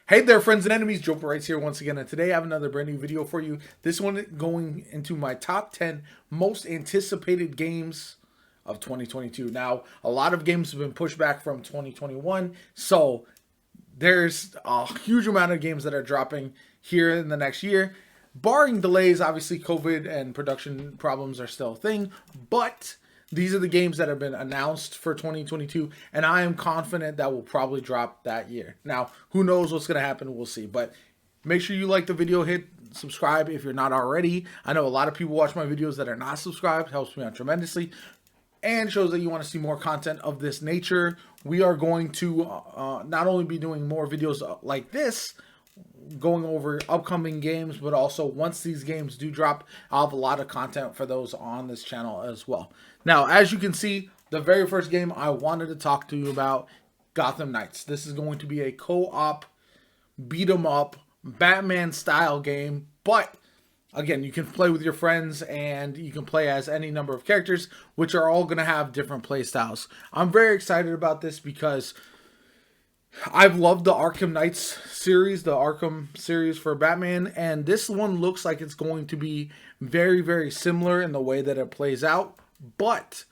Hey there, friends and enemies, JoPaWrites here once again, and today I have another brand new video for you. This one going into my top 10 most anticipated games of 2022. Now, a lot of games have been pushed back from 2021, so there's a huge amount of games that are dropping here in the next year. Barring delays, obviously COVID and production problems are still a thing, but these are the games that have been announced for 2022, and I am confident that will probably drop that year. Now, who knows what's going to happen? We'll see. But make sure you like the video, hit subscribe if you're not already. I know a lot of people watch my videos that are not subscribed. Helps me out tremendously and shows that you want to see more content of this nature. We are going to not only be doing more videos like this, going over upcoming games, but also once these games do drop, I'll have a lot of content for those on this channel as well. Now, as you can see, the very first game I wanted to talk to you about, Gotham Knights. This is going to be a co-op, beat 'em up, Batman style game, but again, you can play with your friends and you can play as any number of characters, which are all going to have different play styles. I'm very excited about this because I've loved the Arkham Knights series, the Arkham series for Batman, and this one looks like it's going to be very, very similar in the way that it plays out. But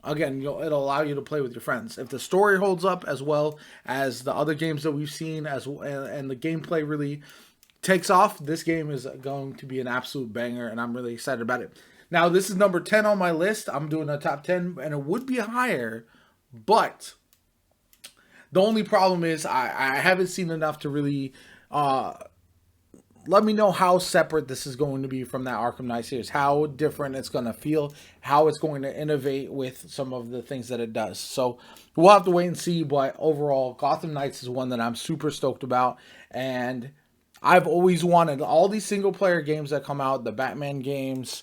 again, it'll allow you to play with your friends. If the story holds up as well as the other games that we've seen, and the gameplay really takes off, this game is going to be an absolute banger, and I'm really excited about it. Now, this is number 10 on my list. I'm doing a top 10, and it would be higher, but the only problem is I haven't seen enough to really let me know how separate this is going to be from that Arkham Knight series, how different it's going to feel, how it's going to innovate with some of the things that it does. So we'll have to wait and see, but overall, Gotham Knights is one that I'm super stoked about, and I've always wanted all these single-player games that come out, the Batman games,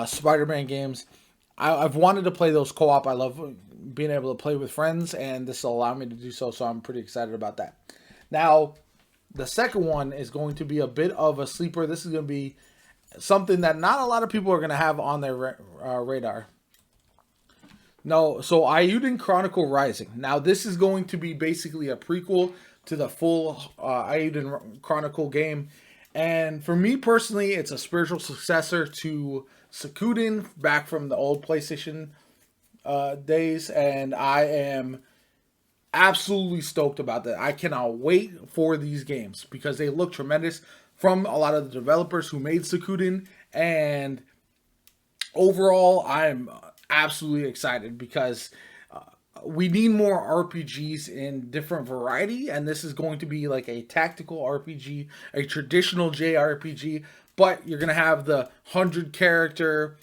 Spider-Man games. I've wanted to play those co-op. I love being able to play with friends, and this will allow me to do so, so I'm pretty excited about that. Now, the second one is going to be a bit of a sleeper. This is going to be something that not a lot of people are going to have on their radar. No, so Eiyuden Chronicle Rising. Now, this is going to be basically a prequel to the full Eiyuden Chronicle game. And for me personally, it's a spiritual successor to Suikoden back from the old PlayStation days, and I am absolutely stoked about that. I cannot wait for these games because they look tremendous from a lot of the developers who made Suikoden, and overall I'm absolutely excited because we need more RPGs in different variety, and this is going to be like a tactical RPG, a traditional JRPG, but you're going to have the 100 character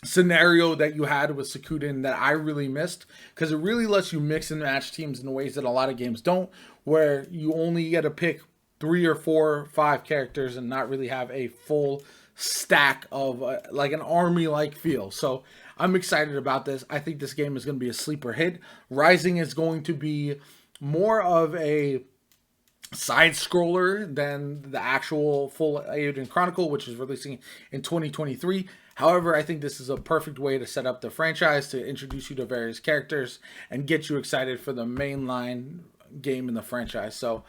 scenario that you had with Suikoden that I really missed, because it really lets you mix and match teams in ways that a lot of games don't, where you only get to pick 3 or 4 or 5 characters and not really have a full stack of like an army-like feel. So I'm excited about this. I think this game is going to be a sleeper hit. Rising is going to be more of a side scroller than the actual full Eiyuden Chronicle, which is releasing in 2023. However, I think this is a perfect way to set up the franchise, to introduce you to various characters and get you excited for the mainline game in the franchise. So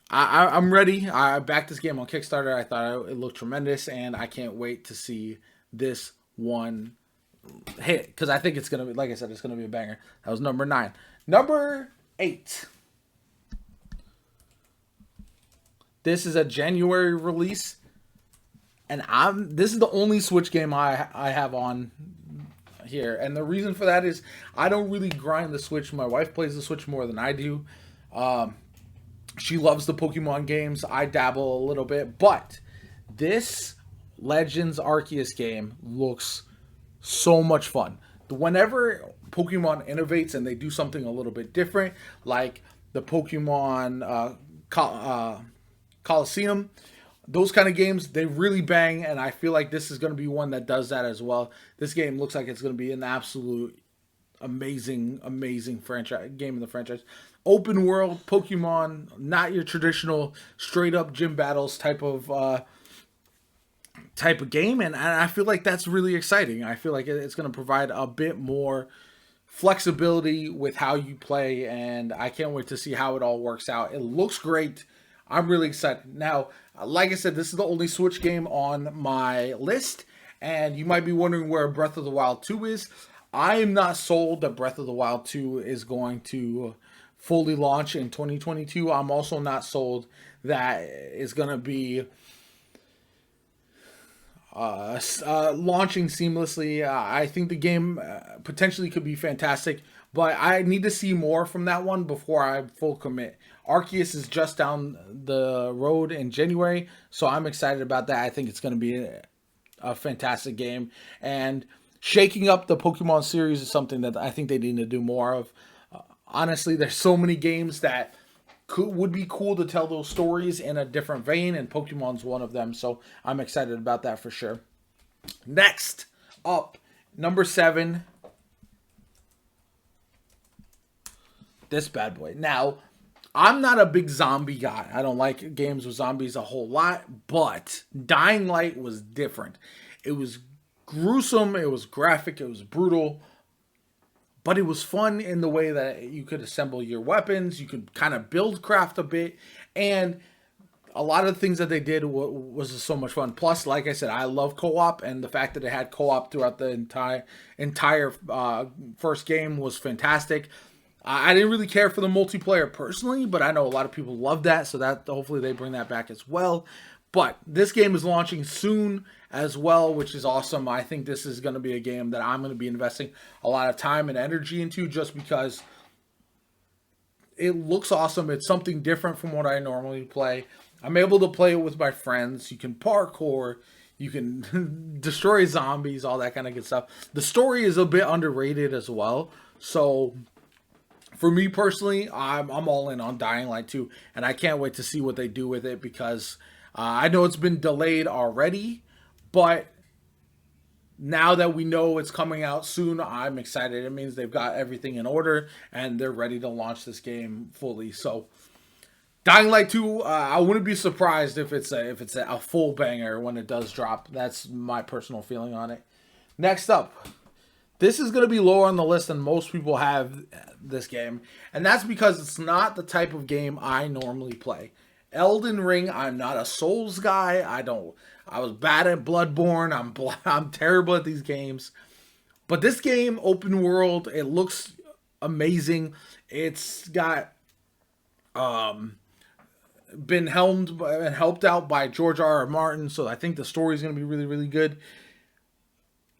I'm ready. I backed this game on Kickstarter. I thought it looked tremendous, and I can't wait to see this one hit, because I think it's going to be, like I said, it's going to be a banger. That was number 9. Number 8. This is a January release, and this is the only Switch game I have on here. And the reason for that is I don't really grind the Switch. My wife plays the Switch more than I do. She loves the Pokemon games. I dabble a little bit. But this Legends Arceus game looks so much fun. Whenever Pokemon innovates and they do something a little bit different, like the Pokemon Coliseum, those kind of games, they really bang, and I feel like this is going to be one that does that as well. This game looks like it's going to be an absolute amazing franchise game in the franchise. Open world Pokemon, not your traditional straight up gym battles type of game, and I feel like that's really exciting. I feel like it's going to provide a bit more flexibility with how you play, and I can't wait to see how it all works out. It looks great. I'm really excited. Now, like I said, this is the only Switch game on my list, and you might be wondering where Breath of the Wild 2 is. I am not sold that Breath of the Wild 2 is going to fully launch in 2022. I'm also not sold that it's going to be launching seamlessly. I think the game potentially could be fantastic, but I need to see more from that one before I full commit. Arceus is just down the road in January, so I'm excited about that. I think it's going to be a fantastic game, and shaking up the Pokemon series is something that I think they need to do more of. Honestly, there's so many games that would be cool to tell those stories in a different vein, and Pokemon's one of them. So I'm excited about that for sure. Next up, number 7. This bad boy. Now, I'm not a big zombie guy. I don't like games with zombies a whole lot, but Dying Light was different. It was gruesome, it was graphic, it was brutal, but it was fun in the way that you could assemble your weapons, you could kind of build craft a bit, and a lot of the things that they did was just so much fun. Plus, like I said, I love co-op, and the fact that it had co-op throughout the entire first game was fantastic. I didn't really care for the multiplayer personally, but I know a lot of people love that, so that hopefully they bring that back as well. But this game is launching soon as well, which is awesome. I think this is going to be a game that I'm going to be investing a lot of time and energy into just because it looks awesome. It's something different from what I normally play. I'm able to play it with my friends. You can parkour, you can destroy zombies, all that kind of good stuff. The story is a bit underrated as well. So for me personally, I'm all in on Dying Light 2, and I can't wait to see what they do with it because I know it's been delayed already, but now that we know it's coming out soon, I'm excited. It means they've got everything in order and they're ready to launch this game fully. So, Dying Light 2, I wouldn't be surprised if it's a full banger when it does drop. That's my personal feeling on it. Next up, this is going to be lower on the list than most people have this game, and that's because it's not the type of game I normally play. Elden Ring, I'm not a Souls guy. I was bad at Bloodborne. I'm terrible at these games. But this game, open world, it looks amazing. It's got been helmed and helped out by George R.R. Martin, so I think the story is going to be really, really good.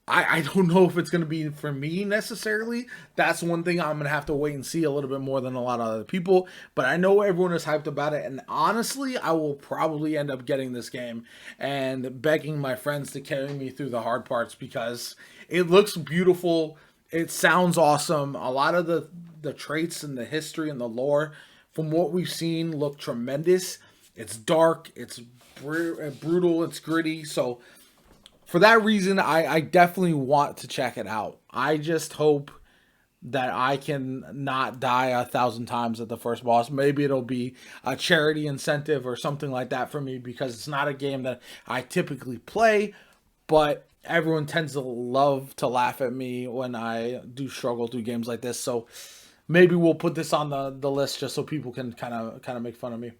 I don't know if it's going to be for me necessarily. That's one thing I'm going to have to wait and see a little bit more than a lot of other people. But I know everyone is hyped about it. And honestly, I will probably end up getting this game and begging my friends to carry me through the hard parts because it looks beautiful. It sounds awesome. A lot of the traits and the history and the lore from what we've seen look tremendous. It's dark. It's brutal. It's gritty. So for that reason, I definitely want to check it out. I just hope that I can not die 1,000 times at the first boss. Maybe it'll be a charity incentive or something like that for me because it's not a game that I typically play, but everyone tends to love to laugh at me when I do struggle through games like this. So maybe we'll put this on the list just so people can kind of make fun of me.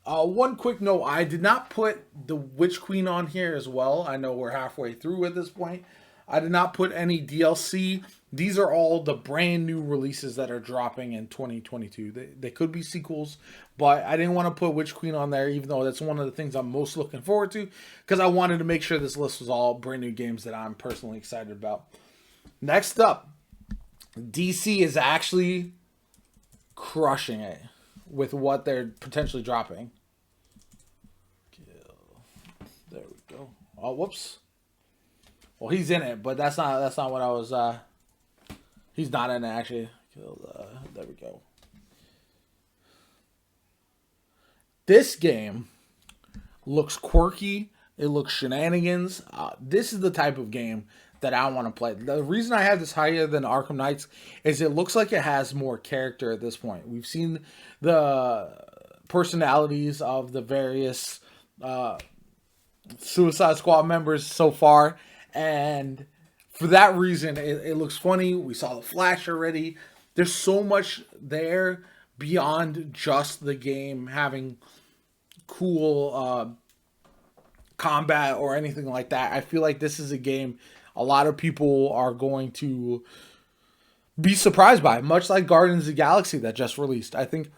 One quick note, I did not put the Witch Queen on here as well. I know we're halfway through at this point. I did not put any DLC. These are all the brand new releases that are dropping in 2022. They could be sequels, but I didn't want to put Witch Queen on there, even though that's one of the things I'm most looking forward to, because I wanted to make sure this list was all brand new games that I'm personally excited about. Next up, DC is actually crushing it with what they're potentially dropping. There we go. Oh, whoops. Well, he's in it, but that's not what I was. He's not in it actually. There we go. This game looks quirky. It looks shenanigans. This is the type of game that I want to play. The reason I have this higher than Arkham Knights is it looks like it has more character at this point. We've seen the personalities of the various Suicide Squad members so far, and for that reason, it looks funny. We saw the Flash already. There's so much there beyond just the game having cool combat or anything like that. I feel like this is a game a lot of people are going to be surprised by, much like Guardians of the Galaxy that just released. I think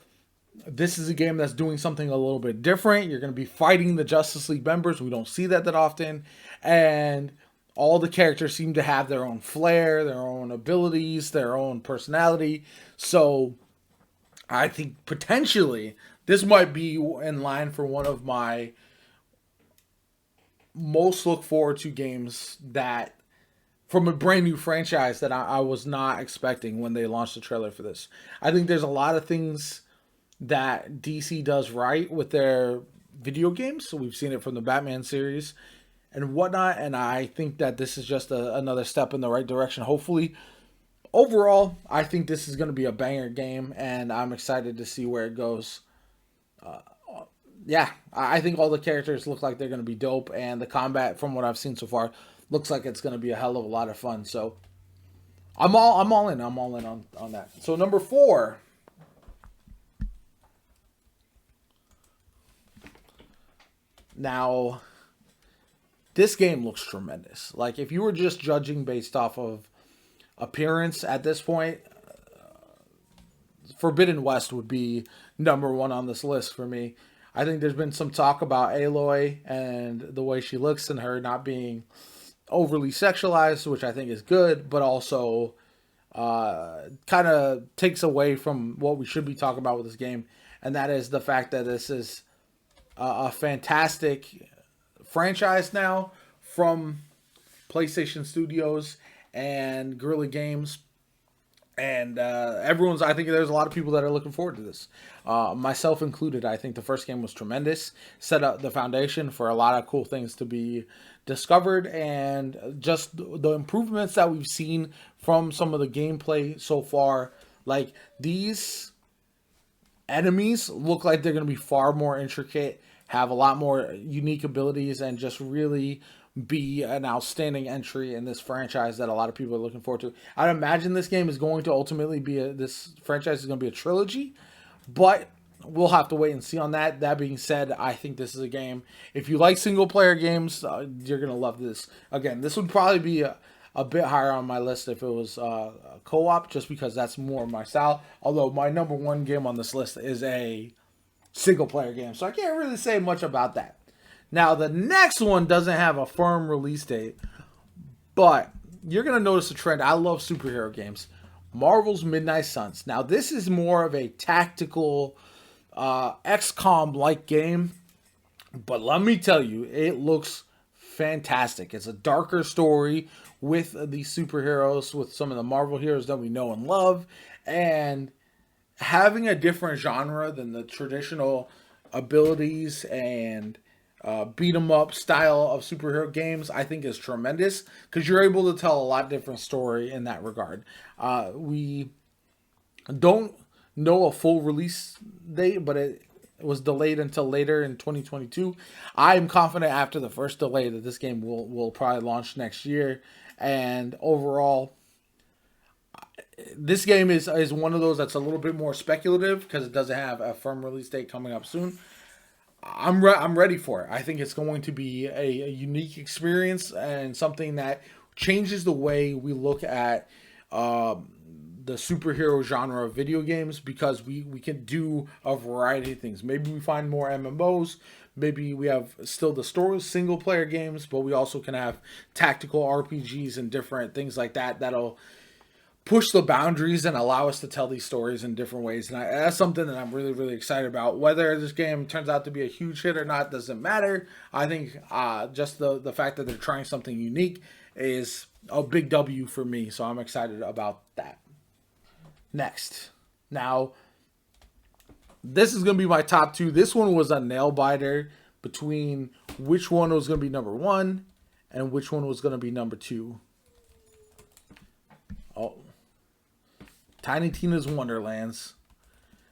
this is a game that's doing something a little bit different. You're going to be fighting the Justice League members. We don't see that often. And all the characters seem to have their own flair, their own abilities, their own personality. So I think potentially this might be in line for one of my most look forward to games that from a brand new franchise that I was not expecting when they launched the trailer for this. I think there's a lot of things that DC does right with their video games. So we've seen it from the Batman series and whatnot. And I think that this is just another step in the right direction. Hopefully, overall, I think this is going to be a banger game, and I'm excited to see where it goes. Yeah, I think all the characters look like they're going to be dope, and the combat, from what I've seen so far, looks like it's going to be a hell of a lot of fun. So I'm all in on that. So number 4. Now, this game looks tremendous. Like, if you were just judging based off of appearance at this point, Forbidden West would be number 1 on this list for me. I think there's been some talk about Aloy and the way she looks and her not being overly sexualized, which I think is good, but also kind of takes away from what we should be talking about with this game, and that is the fact that this is a fantastic franchise now from PlayStation Studios and Guerrilla Games. And I think there's a lot of people that are looking forward to this. Myself included. I think the first game was tremendous. Set up the foundation for a lot of cool things to be discovered. And just the improvements that we've seen from some of the gameplay so far. Like, these enemies look like they're going to be far more intricate, have a lot more unique abilities, and just really be an outstanding entry in this franchise that a lot of people are looking forward to. I'd imagine this game is going to ultimately be this franchise is going to be a trilogy, but we'll have to wait and see on that. That being said, I think this is a game. If you like single player games, you're going to love this. Again, this would probably be a bit higher on my list if it was co-op, just because that's more my style. Although my number 1 game on this list is a single player game, so I can't really say much about that. Now, the next one doesn't have a firm release date, but you're going to notice a trend. I love superhero games. Marvel's Midnight Suns. Now, this is more of a tactical XCOM-like game, but let me tell you, it looks fantastic. It's a darker story with the superheroes, with some of the Marvel heroes that we know and love, and having a different genre than the traditional abilities and beat 'em up style of superhero games, I think is tremendous, because you're able to tell a lot different story in that regard. We don't know a full release date, but it was delayed until later in 2022. I am confident after the first delay that this game will probably launch next year. And overall, this game is one of those that's a little bit more speculative because it doesn't have a firm release date coming up soon. I'm ready for it. I think it's going to be a unique experience and something that changes the way we look at the superhero genre of video games, because we can do a variety of things. Maybe we find more MMOs. Maybe we have still the story single player games, but we also can have tactical RPGs and different things like that that'll push the boundaries and allow us to tell these stories in different ways. And that's something that I'm really, really excited about. Whether this game turns out to be a huge hit or not doesn't matter. I think just the fact that they're trying something unique is a big W for me. So I'm excited about that. Next. Now, this is going to be my top 2. This one was a nail biter between which one was going to be number 1 and which one was going to be number 2. Oh. Tiny Tina's Wonderlands.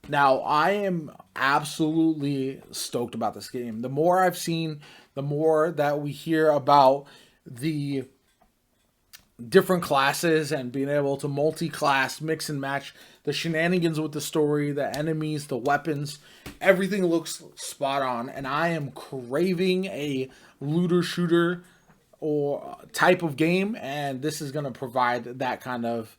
Now, I am absolutely stoked about this game. The more I've seen, the more that we hear about the different classes and being able to multi-class, mix and match the shenanigans with the story, the enemies, the weapons, everything looks spot on. And I am craving a looter shooter or type of game, and this is going to provide that kind of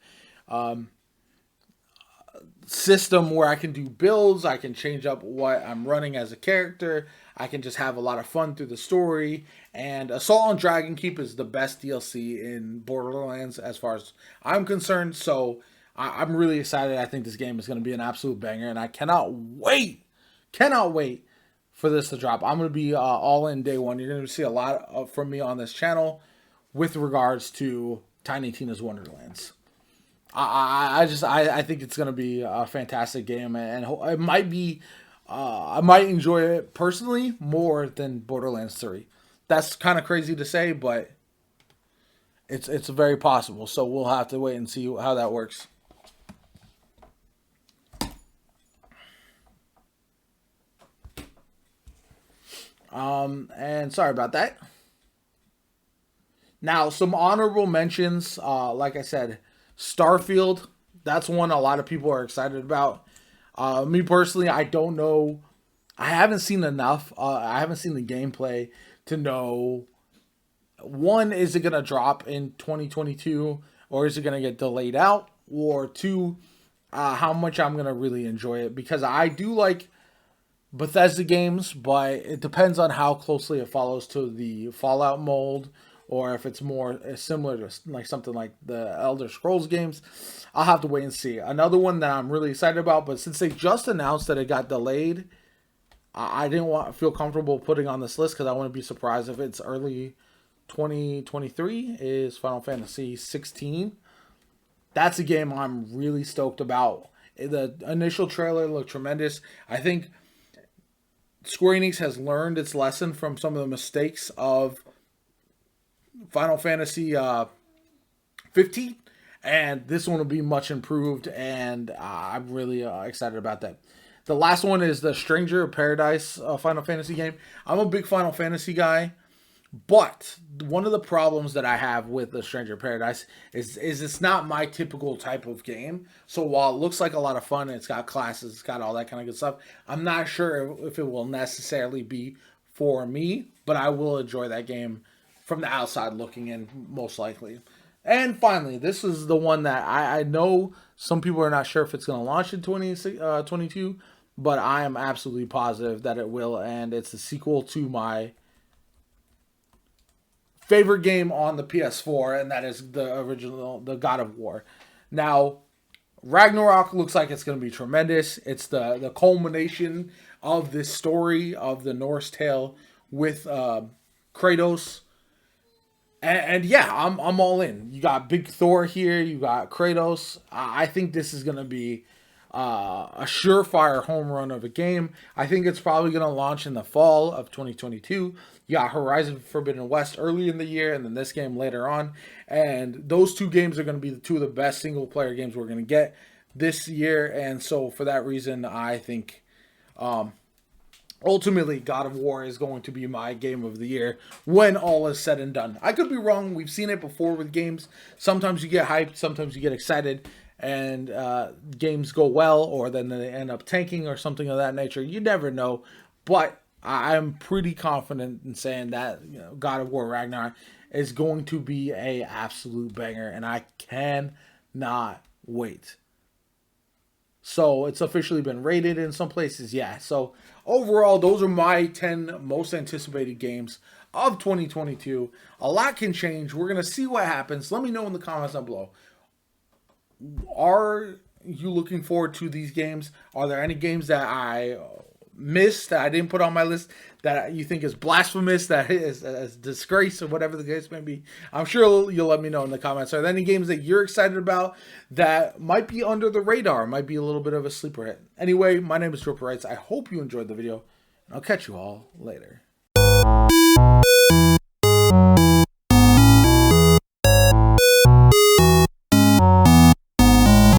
system where I can do builds, I can change up what I'm running as a character, I can just have a lot of fun through the story. And Assault on Dragon Keep is the best DLC in Borderlands as far as I'm concerned. So I'm really excited. I think this game is going to be an absolute banger, and I cannot wait for this to drop. I'm going to be all in day one. You're going to see a lot from me on this channel with regards to Tiny Tina's Wonderlands. I think it's going to be a fantastic game, and it might be, I might enjoy it personally more than Borderlands 3. That's kind of crazy to say, but it's very possible. So we'll have to wait and see how that works. And sorry about that. Now, some honorable mentions. Like I said, Starfield. That's one a lot of people are excited about. Me personally, I don't know. I haven't seen enough. I haven't seen the gameplay to know. One, is it going to drop in 2022, or is it going to get delayed out? Or two, how much I'm going to really enjoy it. Because I do like Bethesda games, but it depends on how closely it follows to the Fallout mold, or if it's more similar to like something like the Elder Scrolls games. I'll have to wait and see. Another one that I'm really excited about, but since they just announced that it got delayed, I didn't feel comfortable putting on this list because I wouldn't be surprised if it's early 2023, is Final Fantasy 16. That's a game I'm really stoked about. The initial trailer looked tremendous. I think Square Enix has learned its lesson from some of the mistakes of Final Fantasy 15, and this one will be much improved, and I'm really excited about that. The last one is the Stranger of Paradise Final Fantasy game. I'm a big Final Fantasy guy, but one of the problems that I have with the Stranger of Paradise is it's not my typical type of game. So while it looks like a lot of fun, and it's got classes, it's got all that kind of good stuff, I'm not sure if it will necessarily be for me, but I will enjoy that game from the outside looking in, most likely. And finally, this is the one that I know some people are not sure if it's going to launch in 2022, but I am absolutely positive that it will, and it's the sequel to my favorite game on the PS4, and that is the original, the God of War. Now, Ragnarok looks like it's going to be tremendous. It's the culmination of this story of the Norse tale with Kratos. And yeah, I'm all in. You got Big Thor here. You got Kratos. I think this is going to be a surefire home run of a game. I think it's probably going to launch in the fall of 2022. You got Horizon Forbidden West early in the year, and then this game later on. And those two games are going to be two of the best single-player games we're going to get this year. And so for that reason, I think ultimately God of War is going to be my game of the year when all is said and done. I could be wrong. We've seen it before with games. Sometimes you get hyped. Sometimes you get excited. And games go well, or then they end up tanking or something of that nature. You never know. But I'm pretty confident in saying that God of War Ragnarok is going to be a absolute banger, and I cannot wait. So it's officially been rated in some places, yeah. So overall, those are my 10 most anticipated games of 2022. A lot can change. We're going to see what happens. Let me know in the comments down below. Are you looking forward to these games? Are there any games that I missed, that I didn't put on my list, that you think is blasphemous, that is a disgrace, or whatever the case may be? I'm sure you'll let me know in the comments. Are there any games that you're excited about that might be under the radar, might be a little bit of a sleeper hit? Anyway, my name is JoPaWrites. I hope you enjoyed the video, and I'll catch you all later.